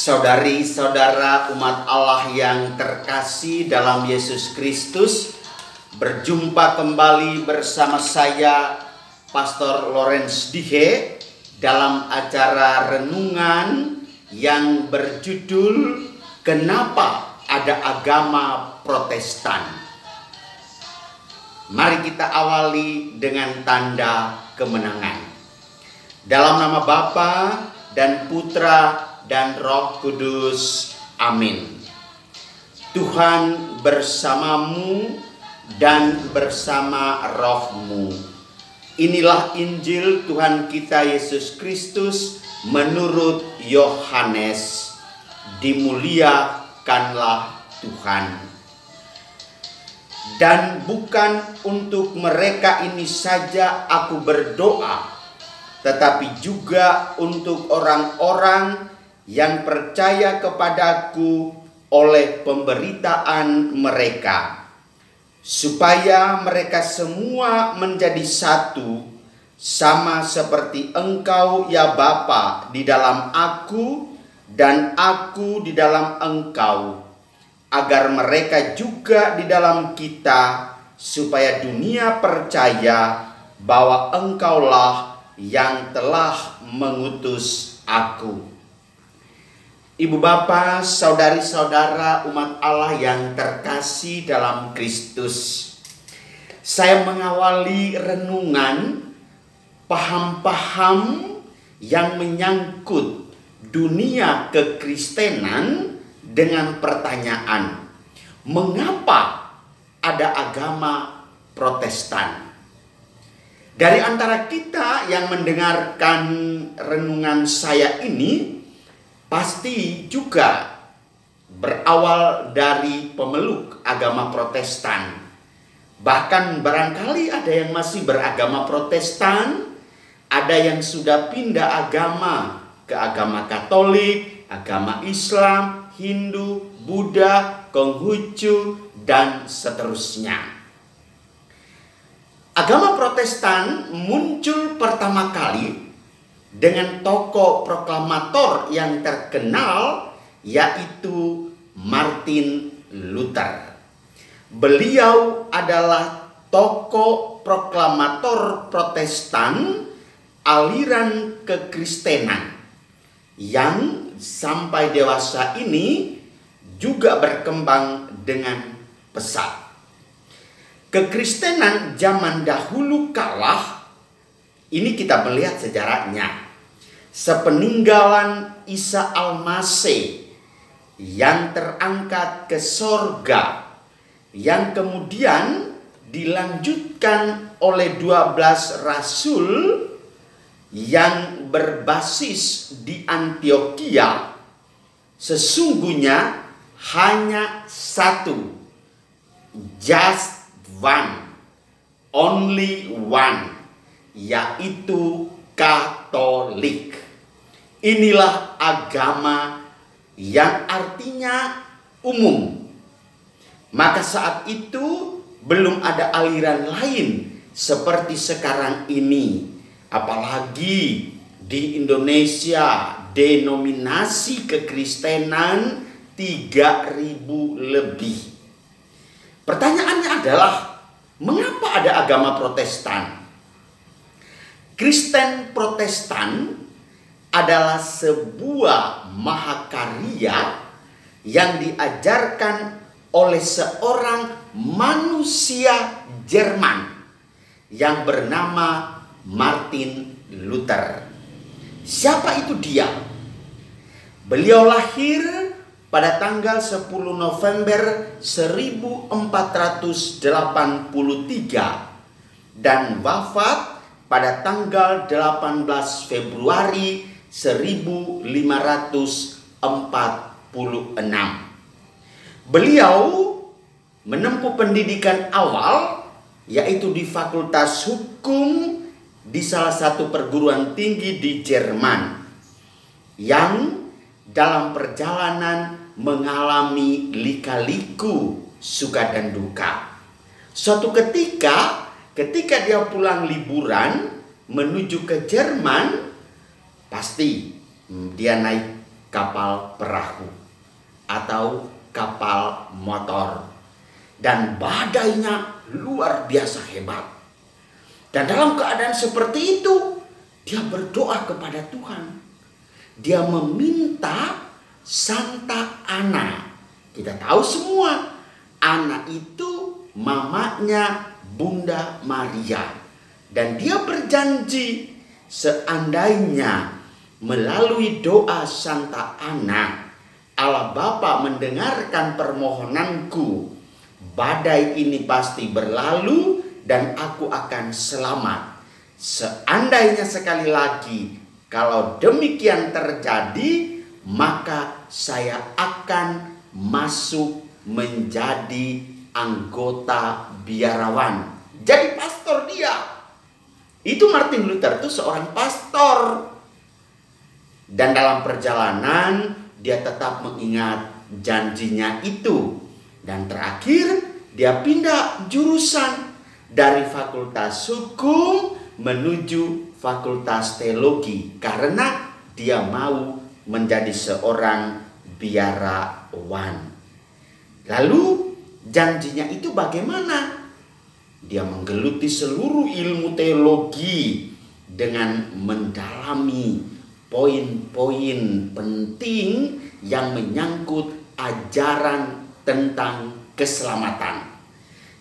Saudari-saudara umat Allah yang terkasih dalam Yesus Kristus, berjumpa kembali bersama saya Pastor Lawrence Dihe dalam acara renungan yang berjudul Kenapa Ada Agama Protestan. Mari kita awali dengan tanda kemenangan. Dalam nama Bapa dan Putra dan Roh Kudus. Amin. Tuhan bersamamu dan bersama rohmu. Inilah Injil Tuhan kita Yesus Kristus menurut Yohanes. Dimuliakanlah Tuhan. Dan bukan untuk mereka ini saja aku berdoa, tetapi juga untuk orang-orang yang percaya kepadaku oleh pemberitaan mereka, supaya mereka semua menjadi satu, sama seperti Engkau ya Bapa di dalam aku dan aku di dalam Engkau, agar mereka juga di dalam kita, supaya dunia percaya bahwa Engkaulah yang telah mengutus aku. Ibu bapak, saudari-saudara umat Allah yang terkasih dalam Kristus, saya mengawali renungan paham-paham yang menyangkut dunia kekristenan dengan pertanyaan, mengapa ada agama Protestan? Dari antara kita yang mendengarkan renungan saya ini pasti juga berawal dari pemeluk agama Protestan. Bahkan barangkali ada yang masih beragama Protestan, ada yang sudah pindah agama ke agama Katolik, agama Islam, Hindu, Buddha, Konghucu, dan seterusnya. Agama Protestan muncul pertama kali dengan tokoh proklamator yang terkenal, yaitu Martin Luther. Beliau adalah tokoh proklamator Protestan aliran kekristenan yang sampai dewasa ini juga berkembang dengan pesat. Kekristenan zaman dahulu kala, ini kita melihat sejarahnya. Sepeninggalan Isa Al-Masih yang terangkat ke sorga, yang kemudian dilanjutkan oleh 12 rasul yang berbasis di Antioquia, sesungguhnya hanya satu, just one, only one, yaitu Katolik. Inilah agama yang artinya umum. Maka saat itu belum ada aliran lain seperti sekarang ini. Apalagi di Indonesia denominasi kekristenan 3.000 lebih. Pertanyaannya adalah, mengapa ada agama Protestan? Kristen Protestan adalah sebuah mahakarya yang diajarkan oleh seorang manusia Jerman yang bernama Martin Luther. Siapa itu dia? Beliau lahir pada tanggal 10 November 1483 dan wafat pada tanggal 18 Februari 1546. Beliau menempuh pendidikan awal yaitu di Fakultas Hukum di salah satu perguruan tinggi di Jerman, yang dalam perjalanan mengalami lika-liku, suka dan duka. Suatu ketika dia pulang liburan menuju ke Jerman, pasti dia naik kapal perahu atau kapal motor. Dan badainya luar biasa hebat. Dan dalam keadaan seperti itu, dia berdoa kepada Tuhan. Dia meminta Santa Ana. Kita tahu semua, Ana itu mamanya Bunda Maria. Dan dia berjanji seandainya melalui doa Santa Ana, Allah Bapa mendengarkan permohonanku, badai ini pasti berlalu dan aku akan selamat. Seandainya sekali lagi kalau demikian terjadi, maka saya akan masuk menjadi anggota biarawan. Jadi pastor dia. Itu Martin Luther itu seorang pastor. Dan dalam perjalanan dia tetap mengingat janjinya itu. Dan terakhir dia pindah jurusan dari fakultas hukum menuju fakultas teologi. Karena dia mau menjadi seorang biarawan. Lalu janjinya itu bagaimana? Dia menggeluti seluruh ilmu teologi dengan mendalami poin-poin penting yang menyangkut ajaran tentang keselamatan.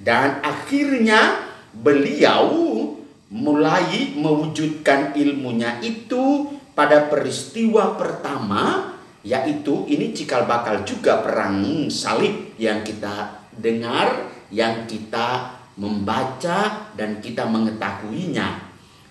Dan akhirnya beliau mulai mewujudkan ilmunya itu pada peristiwa pertama, yaitu ini cikal bakal juga perang salib yang kita dengar, yang kita membaca dan kita mengetahuinya.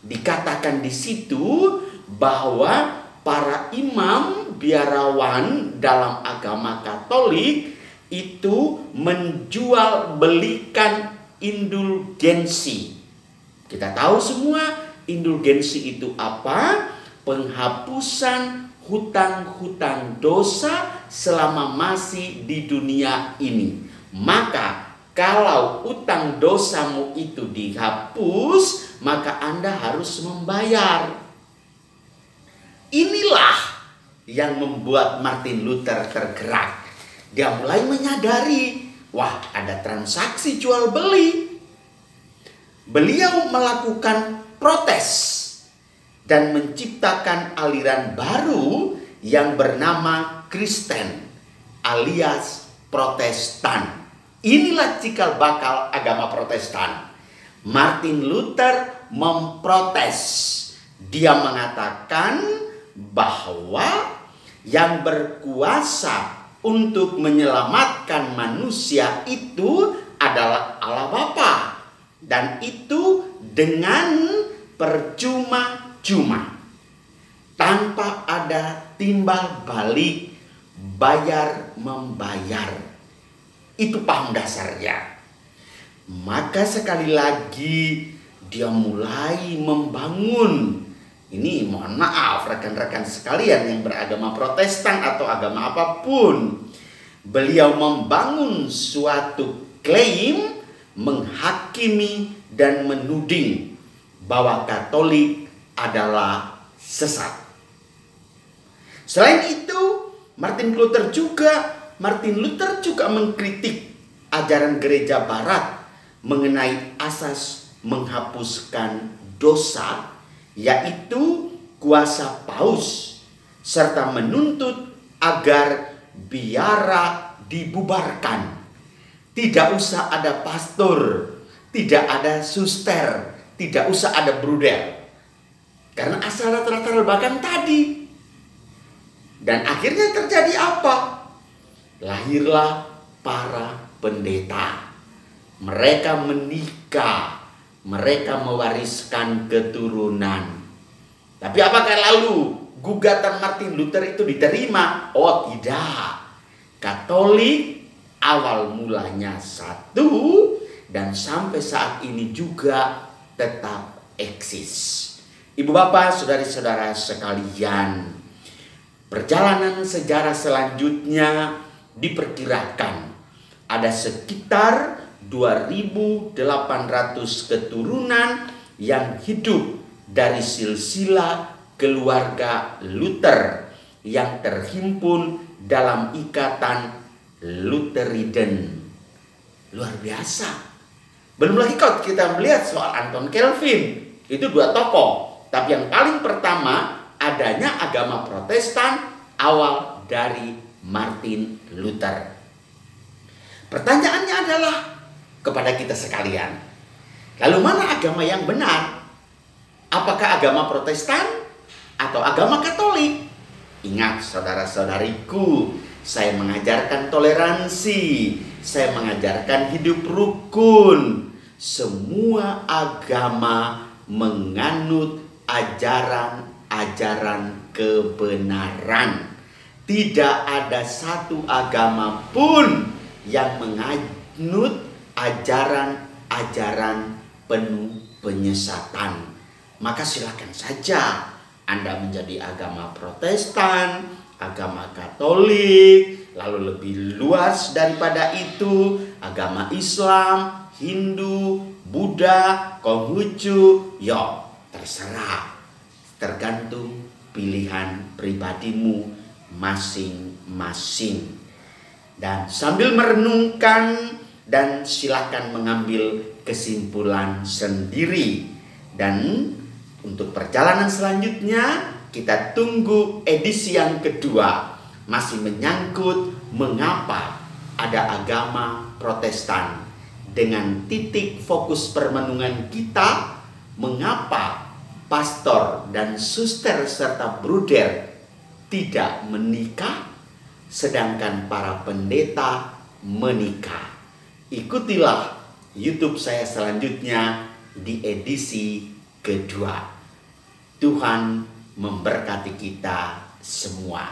Dikatakan di situ bahwa para imam biarawan dalam agama Katolik itu menjual belikan indulgensi. Kita tahu semua indulgensi itu apa? Penghapusan hutang-hutang dosa selama masih di dunia ini. Maka kalau utang dosamu itu dihapus, maka Anda harus membayar. Inilah yang membuat Martin Luther tergerak. Dia mulai menyadari, wah, ada transaksi jual beli. Beliau melakukan protes dan menciptakan aliran baru yang bernama Kristen alias Protestan. Inilah cikal bakal agama Protestan. Martin Luther memprotes. Dia mengatakan bahwa yang berkuasa untuk menyelamatkan manusia itu adalah Allah Bapa. Dan itu dengan percuma-cuma, tanpa ada timbal balik, bayar membayar. Itu paham dasarnya. Maka sekali lagi dia mulai membangun. Ini mohon maaf rekan-rekan sekalian yang beragama Protestan atau agama apapun. Beliau membangun suatu klaim, menghakimi dan menuding bahwa Katolik adalah sesat. Selain itu, Martin Luther juga mengkritik ajaran gereja barat mengenai asas menghapuskan dosa, yaitu kuasa paus, serta menuntut agar biara dibubarkan. Tidak usah ada pastor, tidak ada suster, tidak usah ada bruder. Karena asal latar belakang tadi. Dan akhirnya terjadi apa? Lahirlah para pendeta. Mereka menikah, mereka mewariskan keturunan. Tapi apakah lalu gugatan Martin Luther itu diterima? Oh tidak. Katolik awal mulanya satu dan sampai saat ini juga tetap eksis. Ibu bapak, saudari-saudara sekalian, perjalanan sejarah selanjutnya diperkirakan ada sekitar 2.800 keturunan yang hidup dari silsilah keluarga Luther yang terhimpun dalam ikatan Lutheran. Luar biasa. Belum lagi kalau kita melihat soal Anton Calvin, itu dua tokoh. Tapi yang paling pertama adanya agama Protestan awal dari Martin Luther. Pertanyaannya adalah kepada kita sekalian, lalu mana agama yang benar? Apakah agama Protestan atau agama Katolik? Ingat saudara-saudariku, saya mengajarkan toleransi, saya mengajarkan hidup rukun. Semua agama menganut ajaran-ajaran kebenaran. Tidak ada satu agama pun yang menganut ajaran-ajaran penuh penyesatan. Maka silakan saja Anda menjadi agama Protestan, agama Katolik, lalu lebih luas daripada itu, agama Islam, Hindu, Buddha, Konghucu, ya terserah. Tergantung pilihan pribadimu masing-masing. Dan sambil merenungkan dan silakan mengambil kesimpulan sendiri. Dan untuk perjalanan selanjutnya kita tunggu edisi yang kedua. Masih menyangkut mengapa ada agama Protestan. Dengan titik fokus permenungan kita, mengapa pastor dan suster serta bruder tidak menikah, sedangkan para pendeta menikah. Ikutilah YouTube saya selanjutnya di edisi kedua. Tuhan memberkati kita semua.